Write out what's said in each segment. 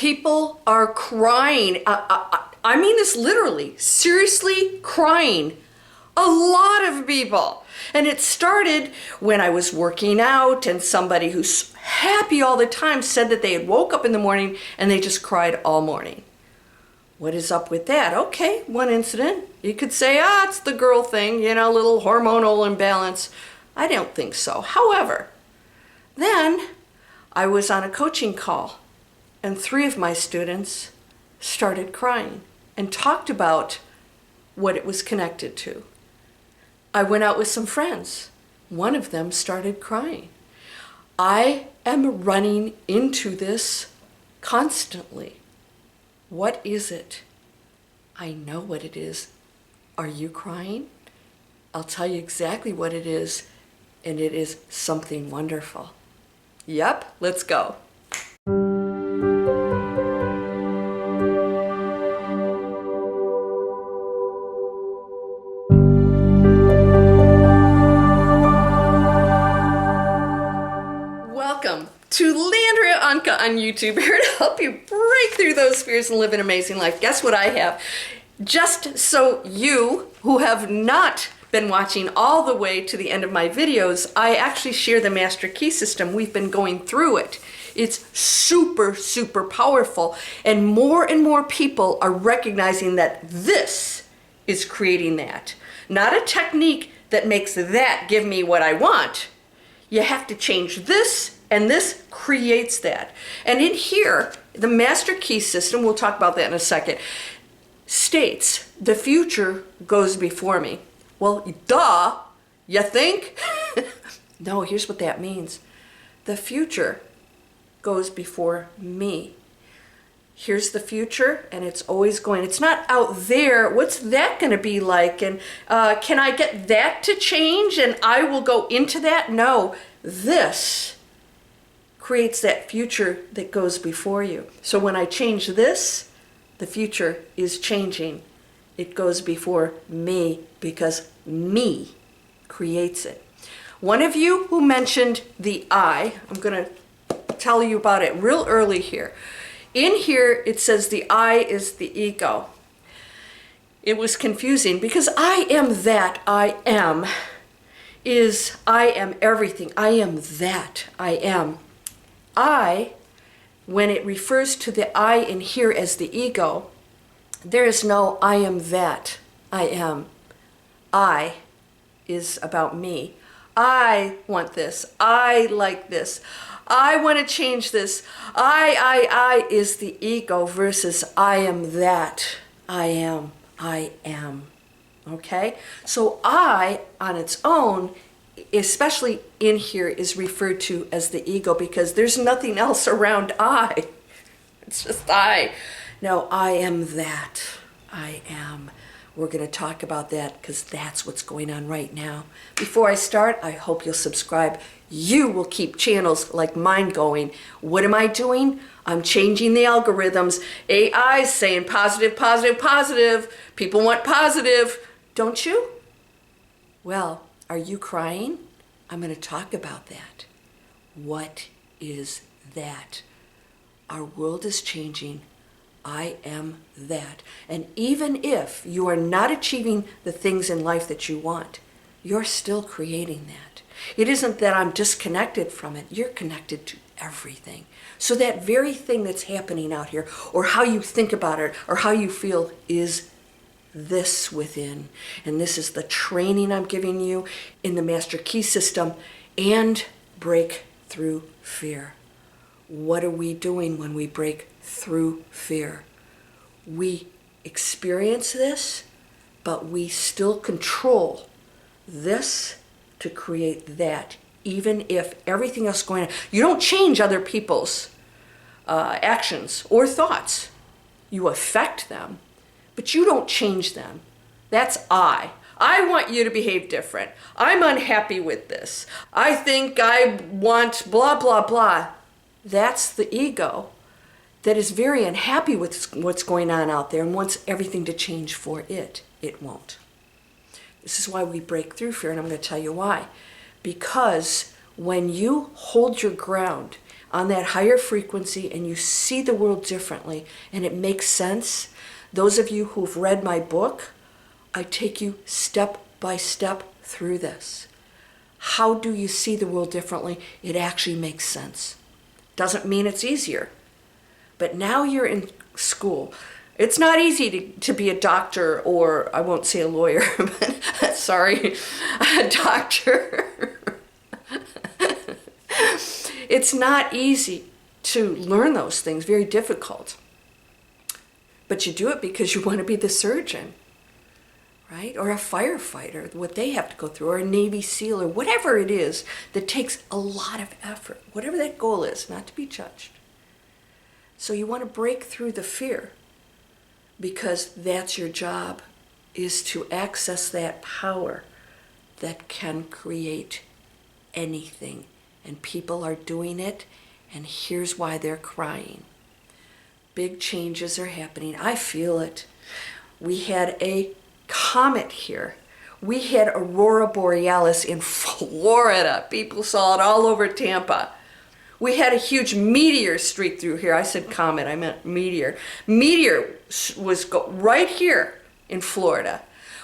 People are crying. I mean this literally, seriously crying. A lot of people. And it started when I was working out and somebody who's happy all the time said that they had woke up in the morning and they just cried all morning. What is up with that? Okay, one incident. You could say, it's the girl thing, you know, little hormonal imbalance. I don't think so. However, then I was on a coaching call and 3 of my students started crying and talked about what it was connected to. I went out with some friends. One of them started crying. I am running into this constantly. What is it? I know what it is. Are you crying? I'll tell you exactly what it is, and it is something wonderful. Yep, let's go. Welcome to Landria Onkka on YouTube, here to help you break through those fears and live an amazing life. Guess what I have? Just so you who have not been watching all the way to the end of my videos, I actually share the Master Key System. We've been going through it. It's super, super powerful, and more people are recognizing that this is creating that. Not a technique that makes that give me what I want. You have to change this, and this creates that. And in here, the Master Key System, we'll talk about that in a second, states the future goes before me. Well, duh, you think? No, here's what that means. The future goes before me. Here's the future, and it's always going. It's not out there. What's that going to be like? And can I get that to change and I will go into that? No, this creates that future that goes before you. So when I change this, the future is changing. It goes before me because me creates it. One of you who mentioned the I, I'm going to tell you about it real early here. In here, it says the I is the ego. It was confusing because I am that I am is I am everything. I am that I am. I, when it refers to the I in here as the ego, there is no I am that I am. I is about me. I want this. I like this. I want to change this. I is the ego versus I am that. I am. I am. Okay? So I, on its own, especially in here, is referred to as the ego because there's nothing else around I. It's just I. No, I am that. I am. We're going to talk about that because that's what's going on right now. Before I start, I hope you'll subscribe. You will keep channels like mine going. What am I doing? I'm changing the algorithms. AI's saying positive, positive, positive. People want positive. Don't you? Well, are you crying? I'm going to talk about that. What is that? Our world is changing. I am that. And even if you are not achieving the things in life that you want, you're still creating that. It isn't that I'm disconnected from it. You're connected to everything. So that very thing that's happening out here, or how you think about it, or how you feel, is this within. And this is the training I'm giving you in the Master Key System and break through fear. What are we doing when we break through fear? We experience this, but we still control this to create that, even if everything else is going on. You don't change other people's actions or thoughts. You affect them, but you don't change them. That's I. I want you to behave different. I'm unhappy with this. I think I want blah, blah, blah. That's the ego that is very unhappy with what's going on out there and wants everything to change for it. It won't. This is why we break through fear, and I'm going to tell you why. Because when you hold your ground on that higher frequency and you see the world differently and it makes sense, those of you who've read my book, I take you step by step through this. How do you see the world differently? It actually makes sense. Doesn't mean it's easier. But now you're in school. It's not easy to be a doctor, or I won't say a lawyer, but sorry, a doctor. It's not easy to learn those things, very difficult. But you do it because you want to be the surgeon, right? Or a firefighter, what they have to go through, or a Navy SEAL, or whatever it is that takes a lot of effort, whatever that goal is, not to be judged. So you want to break through the fear, because that's your job, is to access that power that can create anything. And people are doing it, and here's why they're crying. Big changes are happening. I feel it. We had a comet here. We had Aurora Borealis in Florida. People saw it all over Tampa. We had a huge meteor streak through here. I said comet, I meant meteor. Meteor was right here in Florida.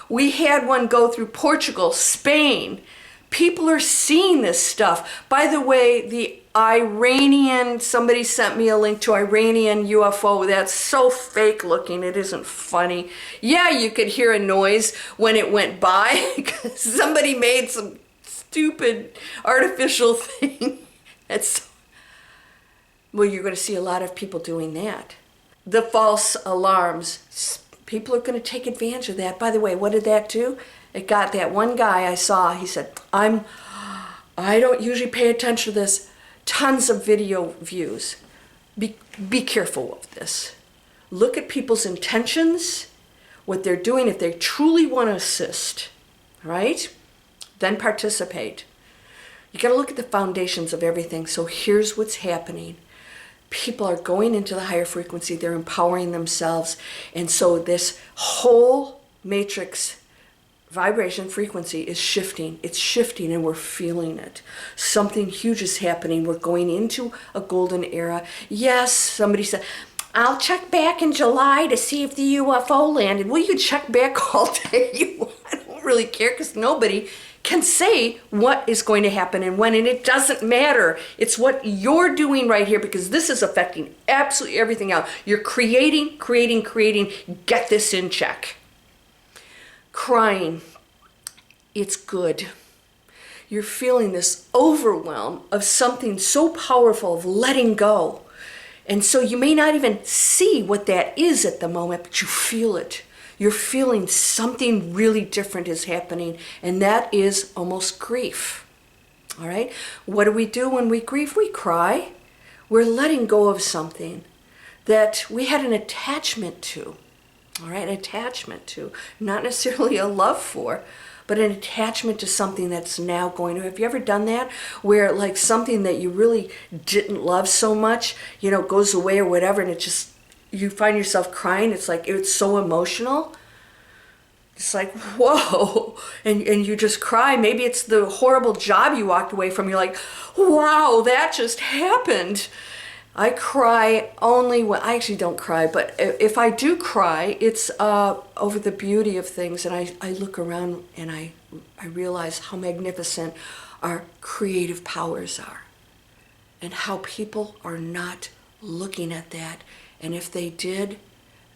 We had one go through Portugal, Spain. People are seeing this stuff. By the way, the Iranian, somebody sent me a link to Iranian UFO. That's so fake looking, it isn't funny. Yeah, you could hear a noise when it went by because somebody made some stupid artificial thing. Well, you're going to see a lot of people doing that. The false alarms, people are going to take advantage of that. By the way, what did that do? It got that one guy I saw, he said, I don't usually pay attention to this. Tons of video views. Be careful of this. Look at people's intentions, what they're doing. If they truly want to assist, right? Then participate. You got to look at the foundations of everything. So here's what's happening. People are going into the higher frequency. They're empowering themselves. And so this whole matrix vibration frequency is shifting. It's shifting and we're feeling it. Something huge is happening. We're going into a golden era. Yes, somebody said, I'll check back in July to see if the UFO landed. Well, you can check back all day you want. I don't really care because nobody can say what is going to happen and when, and it doesn't matter. It's what you're doing right here, because this is affecting absolutely everything else. You're creating. Get this in check. Crying, it's good. You're feeling this overwhelm of something so powerful, of letting go. And so you may not even see what that is at the moment, but you feel it. You're feeling something really different is happening, and that is almost grief. All right? What do we do when we grieve? We cry. We're letting go of something that we had an attachment to. All right, an attachment to, not necessarily a love for, but an attachment to something that's now going to. Have you ever done that? Where like something that you really didn't love so much, goes away or whatever, and it just, you find yourself crying. It's like, it's so emotional. It's like, whoa, and you just cry. Maybe it's the horrible job you walked away from. You're like, wow, that just happened. I cry only when, I actually don't cry, but if I do cry, it's over the beauty of things, and I look around and I realize how magnificent our creative powers are, and how people are not looking at that, and if they did,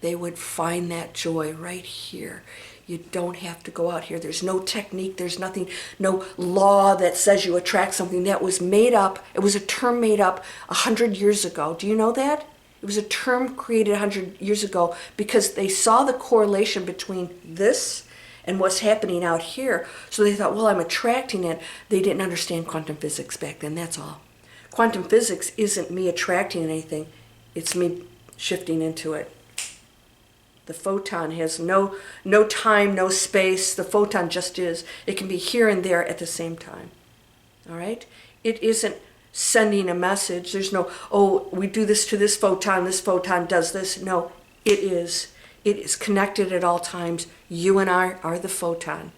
they would find that joy right here. You don't have to go out here. There's no technique. There's nothing, no law that says you attract something. That was made up. It was a term made up 100 years ago. Do you know that? It was a term created 100 years ago because they saw the correlation between this and what's happening out here. So they thought, well, I'm attracting it. They didn't understand quantum physics back then. That's all. Quantum physics isn't me attracting anything. It's me shifting into it. The photon has no time, no space. The photon just is. It can be here and there at the same time. All right? It isn't sending a message. There's no, oh, we do this to this photon does this. No, it is. It is connected at all times. You and I are the photon.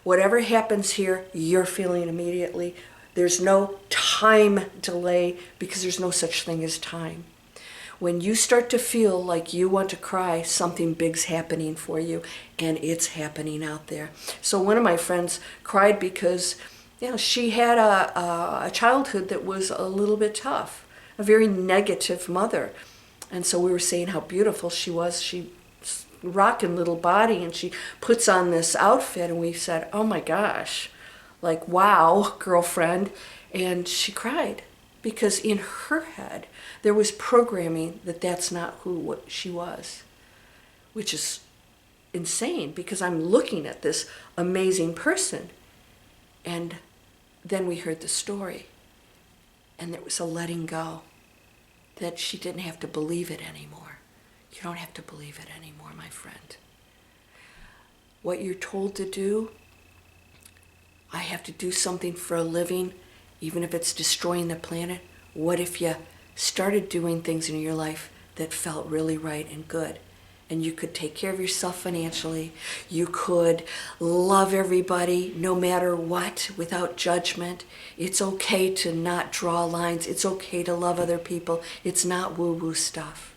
Whatever happens here, you're feeling immediately. There's no time delay because there's no such thing as time. When you start to feel like you want to cry, something big's happening for you, and it's happening out there. So one of my friends cried because, she had a childhood that was a little bit tough, a very negative mother. And so we were saying how beautiful she was. She rocking little body, and she puts on this outfit, and we said, oh my gosh, like, wow, girlfriend. And she cried because in her head there was programming that that's not what she was, which is insane because I'm looking at this amazing person. And then we heard the story, and there was a letting go, that she didn't have to believe it anymore. You don't have to believe it anymore, my friend. What you're told to do, I have to do something for a living, even if it's destroying the planet. What if you started doing things in your life that felt really right and good? And you could take care of yourself financially. You could love everybody no matter what, without judgment. It's okay to not draw lines. It's okay to love other people. It's not woo-woo stuff.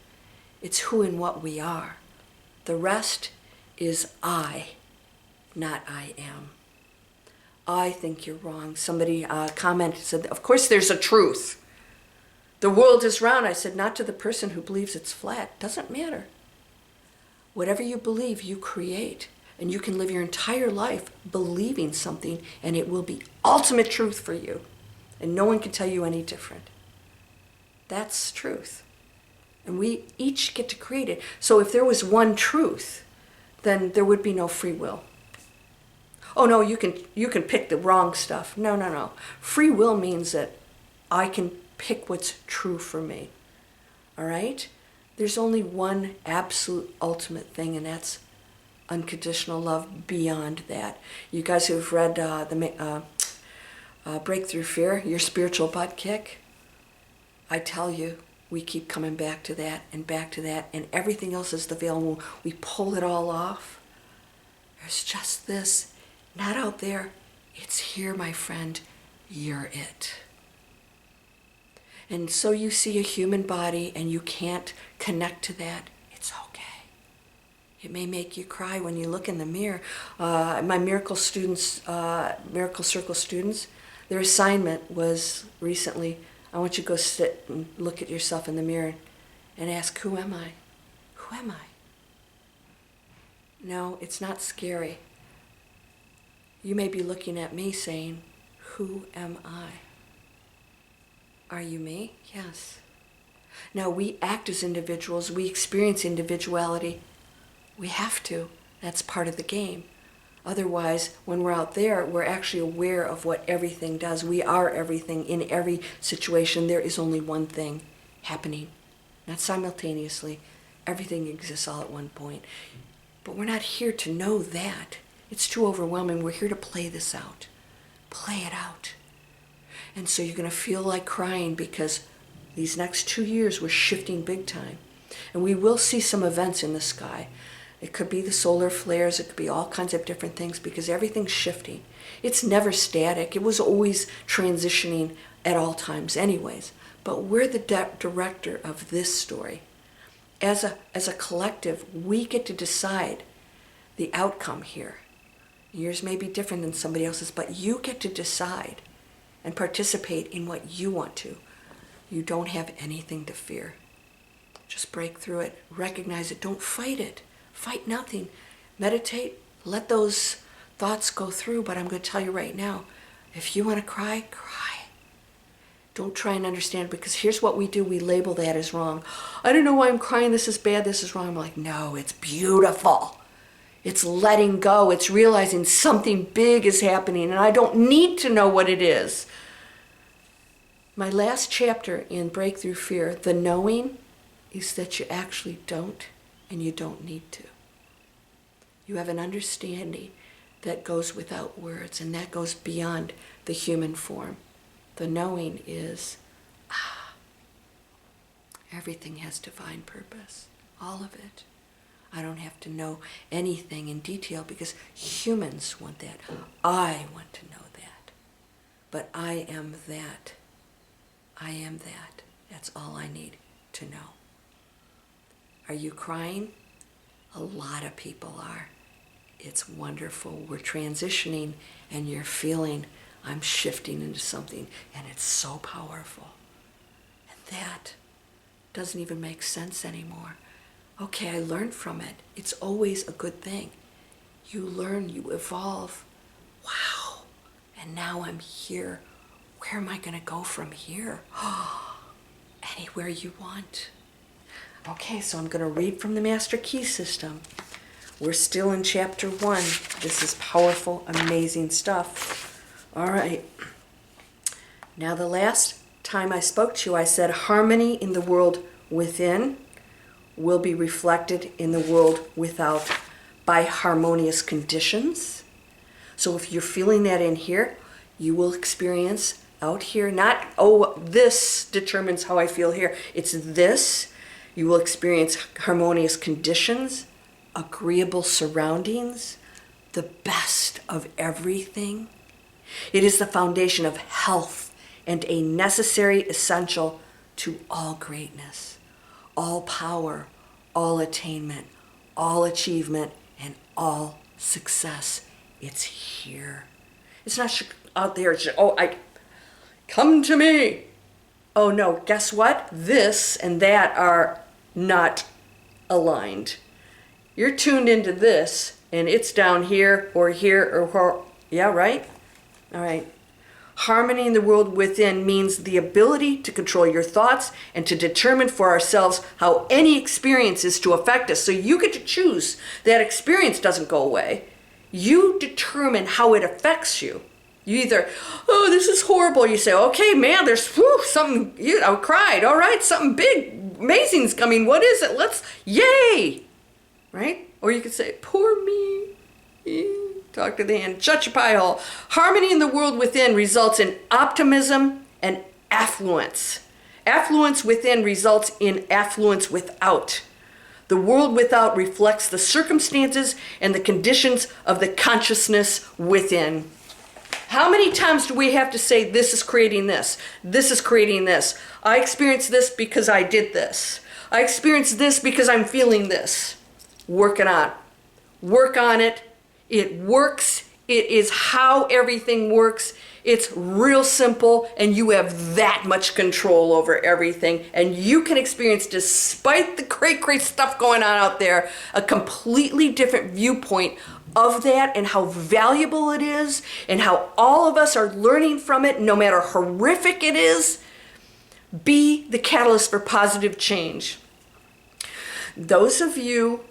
It's who and what we are. The rest is I, not I am. I think you're wrong. Somebody commented, said, of course there's a truth. The world is round. I said, not to the person who believes it's flat. Doesn't matter. Whatever you believe, you create. And you can live your entire life believing something, and it will be ultimate truth for you. And no one can tell you any different. That's truth. And we each get to create it. So if there was one truth, then there would be no free will. Oh no, you can pick the wrong stuff. No. Free will means that I can pick what's true for me. All right? There's only one absolute ultimate thing, and that's unconditional love beyond that. You guys who've read the Breakthrough Fear, Your Spiritual Butt Kick, I tell you, we keep coming back to that, and everything else is the veil. When we pull it all off, there's just this, not out there, it's here, my friend, you're it. And so you see a human body and you can't connect to that, it's okay. It may make you cry when you look in the mirror. My Miracle students, Miracle Circle students, their assignment was recently, I want you to go sit and look at yourself in the mirror and ask, who am I? Who am I? No, it's not scary. You may be looking at me saying, who am I? Are you me? Yes. Now we act as individuals, we experience individuality. We have to. That's part of the game. Otherwise, when we're out there, we're actually aware of what everything does. We are everything in every situation. There is only one thing happening, not simultaneously. Everything exists all at one point. But we're not here to know that. It's too overwhelming. We're here to play this out. Play it out. And so you're going to feel like crying because these next 2 years we're shifting big time. And we will see some events in the sky. It could be the solar flares, it could be all kinds of different things because everything's shifting. It's never static. It was always transitioning at all times anyways. But we're the director of this story. As a collective, we get to decide the outcome here. Yours may be different than somebody else's, but you get to decide and participate in what you want to. You don't have anything to fear. Just break through it, recognize it, don't fight it. Fight nothing. Meditate, let those thoughts go through, but I'm going to tell you right now, if you want to cry, cry. Don't try and understand, because here's what we do, we label that as wrong. I don't know why I'm crying, this is bad, this is wrong. I'm like, no, it's beautiful. It's letting go. It's realizing something big is happening and I don't need to know what it is. My last chapter in Breakthrough Fear, the knowing, is that you actually don't and you don't need to. You have an understanding that goes without words and that goes beyond the human form. The knowing is, everything has divine purpose, all of it. I don't have to know anything in detail because humans want that. I want to know that. but I am that. I am that. That's all I need to know. Are you crying? A lot of people are. It's wonderful. We're transitioning and you're feeling I'm shifting into something, and it's so powerful. And that doesn't even make sense anymore. Okay, I learned from it. It's always a good thing. You learn, you evolve. Wow. And now I'm here. Where am I going to go from here? Anywhere you want. Okay, so I'm going to read from the Master Key System. We're still in chapter 1. This is powerful, amazing stuff. All right. Now, the last time I spoke to you, I said harmony in the world within will be reflected in the world without by harmonious conditions. So if you're feeling that in here, you will experience out here, not, oh, this determines how I feel here. It's this. You will experience harmonious conditions, agreeable surroundings, the best of everything. It is the foundation of health and a necessary essential to all greatness, all power, all attainment, all achievement, and all success. It's here. It's not out there. It's, come to me. Oh no, guess what? This and that are not aligned. You're tuned into this, and it's down here, or yeah, right? All right. Harmony in the world within means the ability to control your thoughts and to determine for ourselves how any experience is to affect us. So you get to choose. That experience doesn't go away. You determine how it affects you. You either, oh, this is horrible. You say, okay, man, there's something, I cried. All right, something big, amazing's coming. What is it? Yay! Right? Or you could say, poor me. Talk to the hand. Shut your pie hole. Harmony in the world within results in optimism and affluence. Affluence within results in affluence without. The world without reflects the circumstances and the conditions of the consciousness within. How many times do we have to say, this is creating this? This is creating this. I experienced this because I did this. I experienced this because I'm feeling this. Work it on. Work on it. It works. It is how everything works. It's real simple, and you have that much control over everything. And you can experience, despite the great stuff going on out there, a completely different viewpoint of that and how valuable it is and how all of us are learning from it, no matter how horrific it is. Be the catalyst for positive change. Those of you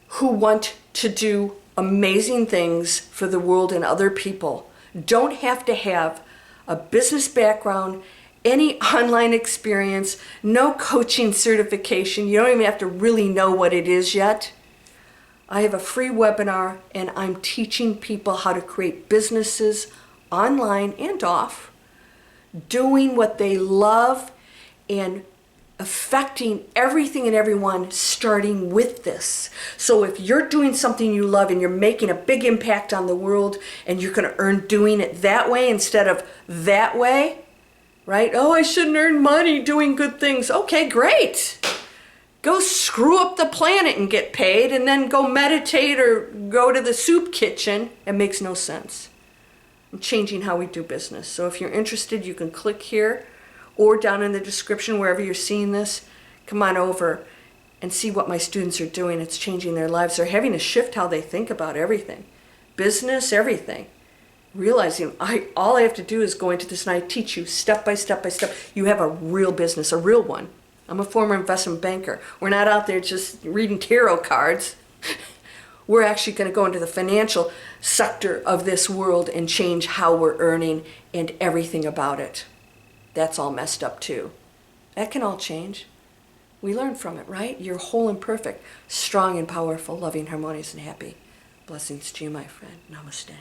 who want to do amazing things for the world and other people don't have to have a business background, any online experience, no coaching certification. You don't even have to really know what it is yet. I have a free webinar, and I'm teaching people how to create businesses online and off, doing what they love and affecting everything and everyone, starting with this. So if you're doing something you love and you're making a big impact on the world, and you're going to earn doing it that way instead of that way, right? Oh, I shouldn't earn money doing good things. Okay, great. Go screw up the planet and get paid, and then go meditate or go to the soup kitchen. It makes no sense. I'm changing how we do business. So if you're interested, you can click here or down in the description, wherever you're seeing this. Come on over and see what my students are doing. It's changing their lives. They're having to shift how they think about everything. Business, everything. Realizing all I have to do is go into this, and I teach you step by step by step. You have a real business, a real one. I'm a former investment banker. We're not out there just reading tarot cards. We're actually going to go into the financial sector of this world and change how we're earning and everything about it. That's all messed up too. That can all change. We learn from it, right? You're whole and perfect, strong and powerful, loving, harmonious, and happy. Blessings to you, my friend. Namaste.